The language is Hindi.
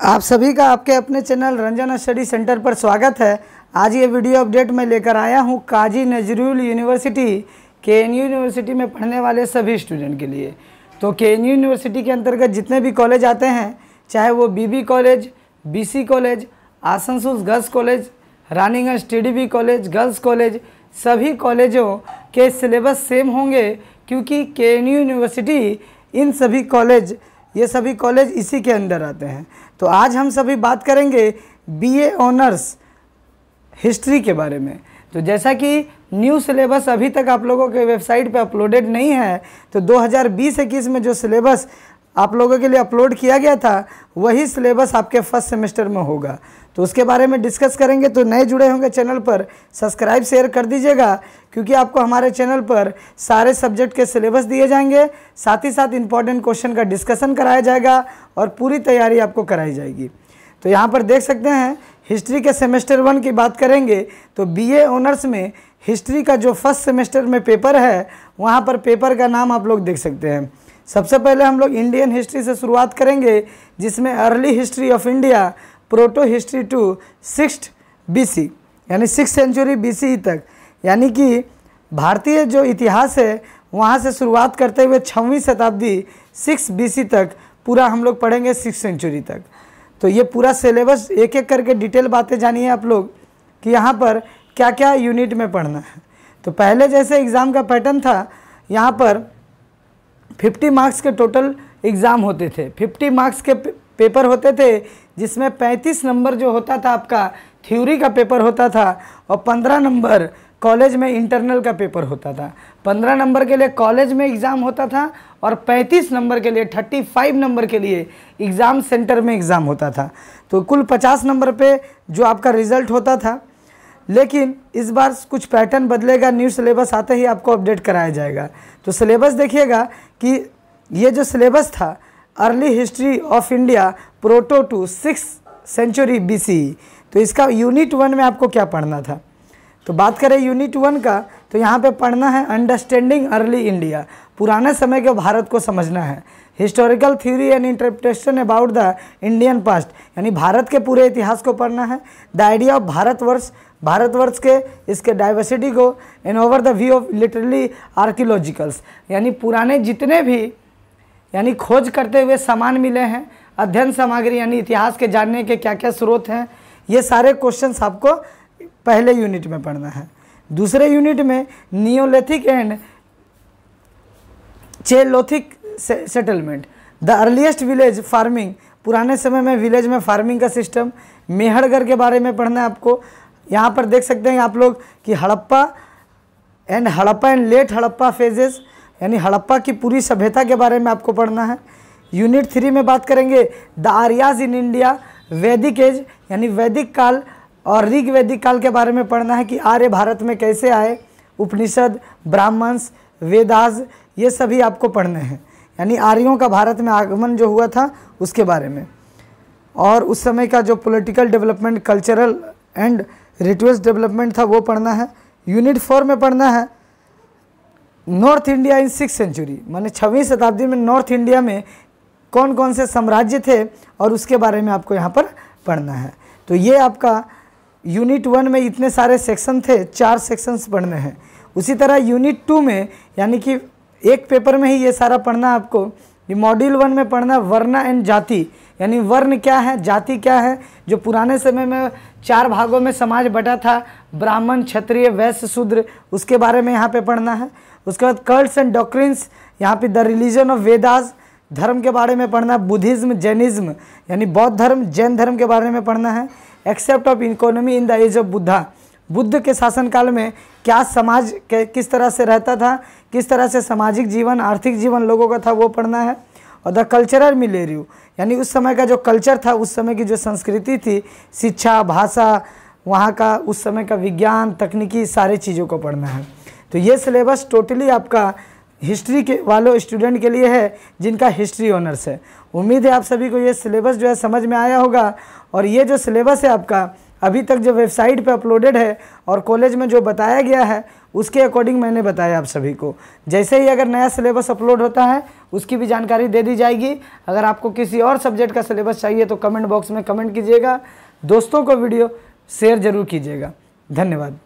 आप सभी का आपके अपने चैनल रंजन स्टडी सेंटर पर स्वागत है। आज ये वीडियो अपडेट मैं लेकर आया हूँ काजी नजरुल यूनिवर्सिटी केएनयू यूनिवर्सिटी में पढ़ने वाले सभी स्टूडेंट के लिए। तो केएनयू यूनिवर्सिटी के अंतर्गत जितने भी कॉलेज आते हैं, चाहे वो BB college, BC college, Asansol girls college, Raniganj TDB college, girls college, सभी कॉलेजों के सिलेबस सेम होंगे क्योंकि केएनयू यूनिवर्सिटी ये सभी कॉलेज इसी के अंदर आते हैं। तो आज हम सभी बात करेंगे बीए ऑनर्स हिस्ट्री के बारे में। तो जैसा कि न्यू सिलेबस अभी तक आप लोगों के वेबसाइट पे अपलोडेड नहीं है, तो 2020-21 में जो सिलेबस आप लोगों के लिए अपलोड किया गया था वही सिलेबस आपके फर्स्ट सेमेस्टर में होगा। तो उसके बारे में डिस्कस करेंगे। तो नए जुड़े होंगे चैनल पर सब्सक्राइब शेयर कर दीजिएगा, क्योंकि आपको हमारे चैनल पर सारे सब्जेक्ट के सिलेबस दिए जाएंगे, साथ ही साथ इंपॉर्टेंट क्वेश्चन का डिस्कशन कराया जाएगा और पूरी तैयारी आपको कराई जाएगी। तो यहाँ पर देख सकते हैं हिस्ट्री के सेमेस्टर 1 की बात करेंगे तो बीए ऑनर्स में हिस्ट्री का जो फर्स्ट सेमेस्टर में पेपर है, वहाँ पर पेपर का नाम आप लोग देख सकते हैं। सबसे पहले हम लोग इंडियन हिस्ट्री से शुरुआत करेंगे, जिसमें early history of India, proto history to 6th BC यानी 6th सेंचुरी BC तक, यानी कि भारतीय जो इतिहास है वहाँ से शुरुआत करते हुए 6वीं शताब्दी 6 BC तक पूरा हम लोग पढ़ेंगे 6th सेंचुरी तक। तो ये पूरा सिलेबस एक एक करके डिटेल बातें जानिए आप लोग कि यहाँ पर क्या क्या यूनिट में पढ़ना है। तो पहले जैसे एग्ज़ाम का पैटर्न था, यहाँ पर 50 मार्क्स के टोटल एग्ज़ाम होते थे, 50 मार्क्स के पेपर होते थे, जिसमें 35 नंबर जो होता था आपका थ्योरी का पेपर होता था और 15 नंबर कॉलेज में इंटरनल का पेपर होता था। 15 नंबर के लिए कॉलेज में एग्ज़ाम होता था और 35 नंबर के लिए 35 नंबर के लिए एग्ज़ाम सेंटर में एग्ज़ाम होता था। तो कुल 50 नंबर पे जो आपका रिज़ल्ट होता था। लेकिन इस बार कुछ पैटर्न बदलेगा, न्यू सिलेबस आते ही आपको अपडेट कराया जाएगा। तो सिलेबस देखिएगा कि ये जो सिलेबस था early history of India proto to 6th century BC, तो इसका यूनिट 1 में आपको क्या पढ़ना था। तो बात करें यूनिट 1 का, तो यहाँ पे पढ़ना है अंडरस्टैंडिंग अर्ली इंडिया, पुराने समय के भारत को समझना है। Historical theory and interpretation about the Indian past, यानी भारत के पूरे इतिहास को पढ़ना है। द आइडिया ऑफ भारतवर्ष के इसके डाइवर्सिटी को and over the view of literally archaeologicals, यानी पुराने जितने भी यानी खोज करते हुए सामान मिले हैं, अध्ययन सामग्री यानी इतिहास के जानने के क्या क्या स्रोत हैं, ये सारे क्वेश्चंस आपको पहले यूनिट में पढ़ना है। दूसरे यूनिट में neolithic and chalcolithic settlement, the earliest village farming, पुराने समय में विलेज में फार्मिंग का सिस्टम, मेहरगढ़ के बारे में पढ़ना है आपको। यहाँ पर देख सकते हैं आप लोग कि Harappa and let Harappa phases, यानी हड़प्पा की पूरी सभ्यता के बारे में आपको पढ़ना है। यूनिट 3 में बात करेंगे द आर्याज इन इंडिया, वैदिक एज यानी वैदिक काल और ऋग वैदिक काल के बारे में पढ़ना है कि आर्य भारत में कैसे आए, उपनिषद, ब्राह्मण्स, वेदास, ये सभी आपको पढ़ने हैं, यानी आर्यों का भारत में आगमन जो हुआ था उसके बारे में, और उस समय का जो political development, cultural and rituals development था वो पढ़ना है। यूनिट 4 में पढ़ना है north India in 6th century, माने 6वीं शताब्दी में नॉर्थ इंडिया में कौन कौन से साम्राज्य थे और उसके बारे में आपको यहाँ पर पढ़ना है। तो ये आपका यूनिट 1 में इतने सारे सेक्शन थे, 4 सेक्शंस पढ़ने हैं। उसी तरह यूनिट 2 में, यानी कि एक पेपर में ही ये सारा पढ़ना है आपको। ये मॉड्यूल 1 में पढ़ना वर्ण एंड जाति, यानी वर्ण क्या है, जाति क्या है, जो पुराने समय में 4 भागों में समाज बटा था, ब्राह्मण, क्षत्रिय, वैश्य, शूद्र, उसके बारे में यहाँ पे पढ़ना है। उसके बाद कल्ट्स एंड डॉक्ट्रिन्स, यहाँ पे द रिलीजन ऑफ वेदास, धर्म के बारे में पढ़ना, बुद्धिज्म, जैनिज्म यानी बौद्ध धर्म, जैन धर्म के बारे में पढ़ना है। Except of economy in the age of Buddha, Buddha के शासनकाल में क्या समाज किस तरह से रहता था, किस तरह से सामाजिक जीवन, आर्थिक जीवन लोगों का था, वो पढ़ना है। और द कल्चरल मिलेरियो, यानी उस समय का जो कल्चर था, उस समय की जो संस्कृति थी, शिक्षा, भाषा, वहाँ का उस समय का विज्ञान, तकनीकी, सारे चीज़ों को पढ़ना है। तो ये सिलेबस टोटली आपका हिस्ट्री के वालों स्टूडेंट के लिए है जिनका हिस्ट्री ऑनर्स है। उम्मीद है आप सभी को ये सिलेबस जो है समझ में आया होगा। और ये जो सिलेबस है आपका अभी तक जो वेबसाइट पे अपलोडेड है और कॉलेज में जो बताया गया है उसके अकॉर्डिंग मैंने बताया आप सभी को। जैसे ही अगर नया सिलेबस अपलोड होता है उसकी भी जानकारी दे दी जाएगी। अगर आपको किसी और सब्जेक्ट का सिलेबस चाहिए तो कमेंट बॉक्स में कमेंट कीजिएगा। दोस्तों को वीडियो शेयर ज़रूर कीजिएगा। धन्यवाद।